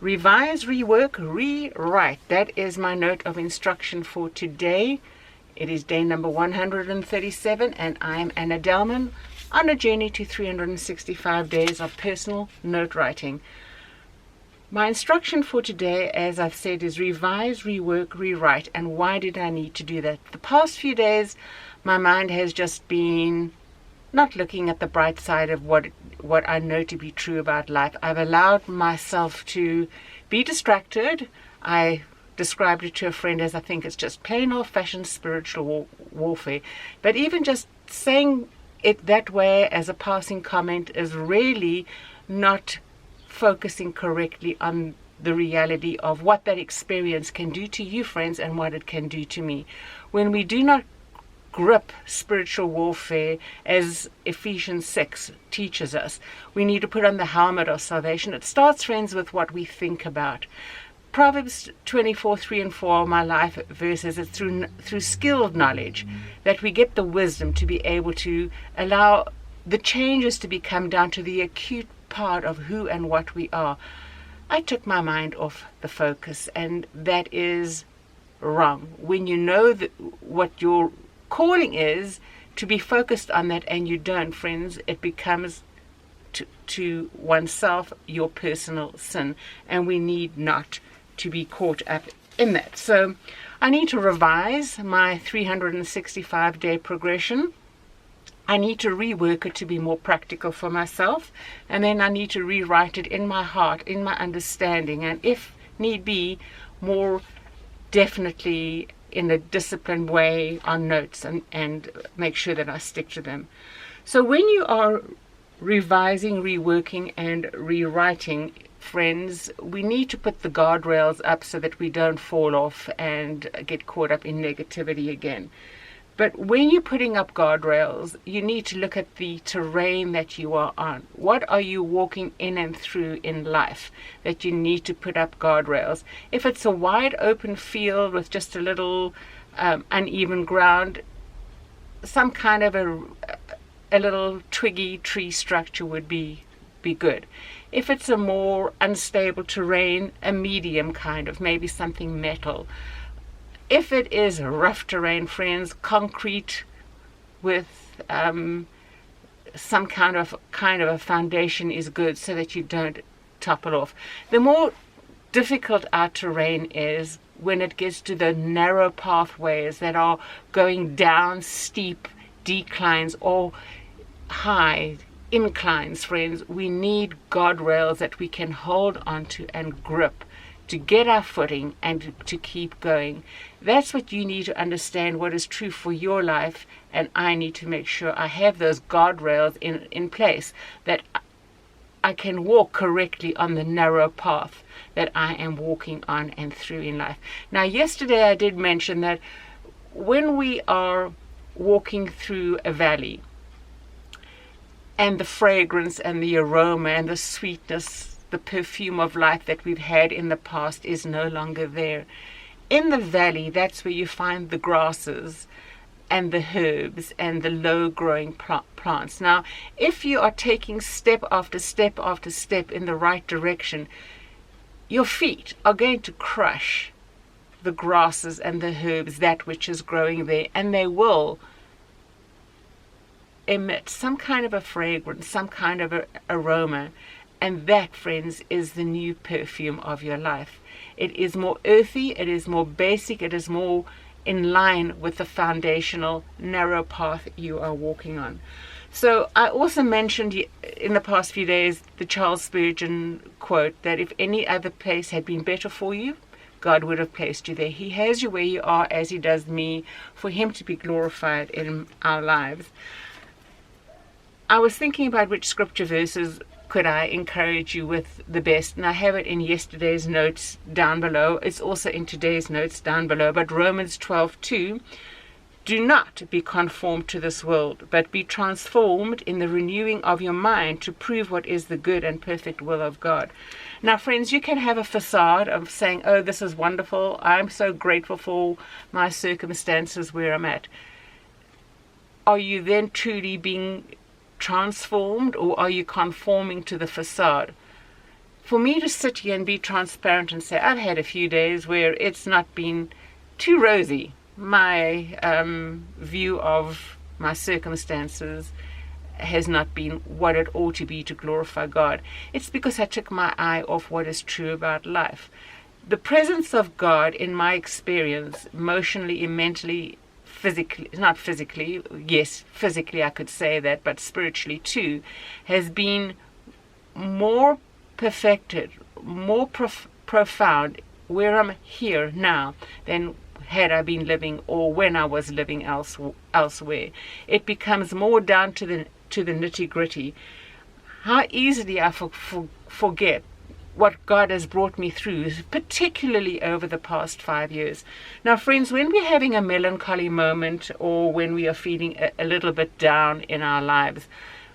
Revise, rework, rewrite. That is my note of instruction for today. It is day number 137, and I am Anna Delman on a journey to 365 days of personal note writing. My instruction for today, as I've said, is revise, rework, rewrite. And why did I need to do that? The past few days, my mind has just been not looking at the bright side of what I know to be true about life. I've allowed myself to be distracted. I described it to a friend as I think it's just plain old-fashioned spiritual warfare. But even just saying it that way as a passing comment is really not focusing correctly on the reality of what that experience can do to you, friends, and what it can do to me. When we do not grip spiritual warfare, as Ephesians 6 teaches us, we need to put on the helmet of salvation. It starts, friends, with what we think about. Proverbs 24:3 and 4 are my life verses. It's through skilled knowledge that we get the wisdom to be able to allow the changes to become down to the acute part of who and what we are. I took my mind off the focus, and that is wrong. When you know what your calling is to be focused on that and you don't, friends, it becomes to oneself your personal sin, and we need not to be caught up in that. So I need to revise my 365-day progression. I need to rework it to be more practical for myself, and then I need to rewrite it in my heart, in my understanding, and if need be, more definitely in a disciplined way on notes, and make sure that I stick to them. So when you are revising, reworking, and rewriting, friends, we need to put the guardrails up so that we don't fall off and get caught up in negativity again. But when you're putting up guardrails, you need to look at the terrain that you are on. What are you walking in and through in life that you need to put up guardrails? If it's a wide open field with just a little uneven ground, some kind of a little twiggy tree structure would be good. If it's a more unstable terrain, a medium kind of, maybe something metal. If it is rough terrain, friends, concrete with some kind of a foundation is good, so that you don't topple off. The more difficult our terrain is when it gets to the narrow pathways that are going down steep declines or high inclines, friends. We need guardrails that we can hold onto and grip to get our footing and to keep going. That's what you need to understand, what is true for your life, and I need to make sure I have those guardrails in place, that I can walk correctly on the narrow path that I am walking on and through in life. Now, yesterday I did mention that when we are walking through a valley, and the fragrance and the aroma and the sweetness, the perfume of life that we've had in the past is no longer there. In the valley, that's where you find the grasses and the herbs and the low-growing plants. Now, if you are taking step after step after step in the right direction, your feet are going to crush the grasses and the herbs, that which is growing there, and they will emit some kind of a fragrance, some kind of aroma, and that, friends, is the new perfume of your life. It is more earthy, it is more basic, it is more in line with the foundational narrow path you are walking on. So I also mentioned in the past few days the Charles Spurgeon quote that if any other place had been better for you, God would have placed you there. He has you where you are, as he does me, for him to be glorified in our lives. I was thinking about which scripture verses could I encourage you with the best, and I have it in yesterday's notes down below. It's also in today's notes down below, but Romans 12:2, do not be conformed to this world, but be transformed in the renewing of your mind to prove what is the good and perfect will of God. Now, friends, you can have a facade of saying, oh, this is wonderful, I'm so grateful for my circumstances where I'm at. Are you then truly being transformed, or are you conforming to the facade? for me to sit here and be transparent and say, I've had a few days where it's not been too rosy. My view of my circumstances has not been what it ought to be to glorify God. It's because I took my eye off what is true about life. The presence of God, in my experience, emotionally, mentally, physically, not physically, yes, physically I could say that, but spiritually too, has been more perfected, more profound where I'm here now than had I been living or when I was living elsewhere. It becomes more down to the nitty-gritty. How easily I forget what God has brought me through, particularly over the past 5 years. Now, friends, when we're having a melancholy moment or when we are feeling a little bit down in our lives,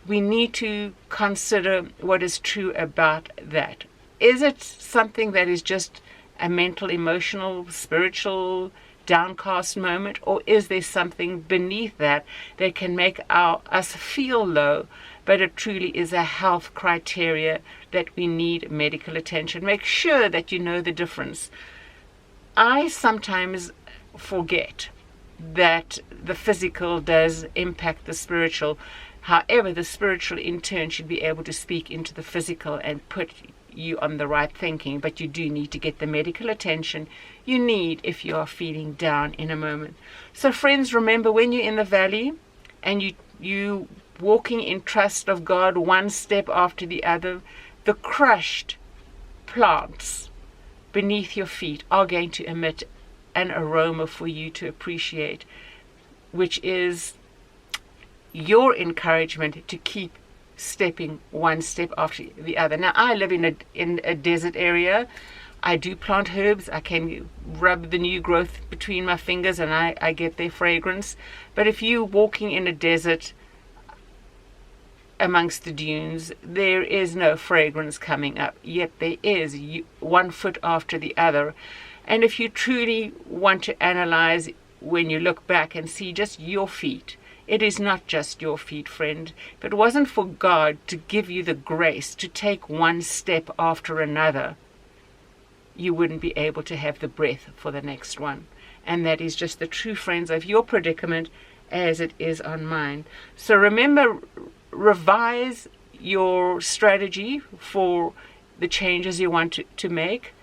we need to consider what is true about that. Is it something that is just a mental, emotional, spiritual, downcast moment, or is there something beneath that that can make us feel low, but it truly is a health criteria that we need medical attention? Make sure that you know the difference. I sometimes forget that the physical does impact the spiritual. However, the spiritual in turn should be able to speak into the physical and put you on the right thinking, but you do need to get the medical attention you need if you are feeling down in a moment. So friends, remember, when you're in the valley and you walking in trust of God one step after the other, the crushed plants beneath your feet are going to emit an aroma for you to appreciate, which is your encouragement to keep stepping one step after the other. Now, I live in a desert area. I do plant herbs. I can rub the new growth between my fingers and I get their fragrance. But if you're walking in a desert amongst the dunes, there is no fragrance coming up, yet there is, one foot after the other. And if you truly want to analyze when you look back and see just your feet, it is not just your feet, friend. If it wasn't for God to give you the grace to take one step after another, you wouldn't be able to have the breath for the next one. And that is just the true, friends, of your predicament as it is on mine. So remember, revise your strategy for the changes you want to make.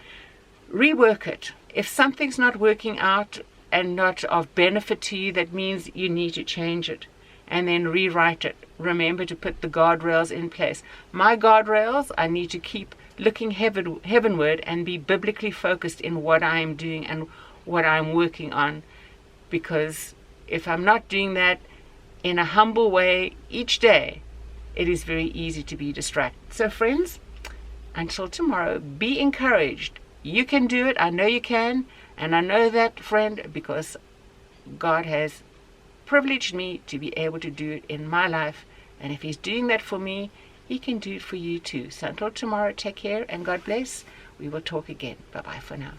Rework it. If something's not working out and not of benefit to you, that means you need to change it and then rewrite it. Remember to put the guardrails in place. My guardrails, I need to keep looking heavenward and be biblically focused in what I am doing and what I'm working on, because if I'm not doing that in a humble way each day, it is very easy to be distracted. So friends, until tomorrow, be encouraged. You can do it. I know you can. And I know that, friend, because God has privileged me to be able to do it in my life. And if He's doing that for me, He can do it for you too. So until tomorrow, take care and God bless. We will talk again. Bye-bye for now.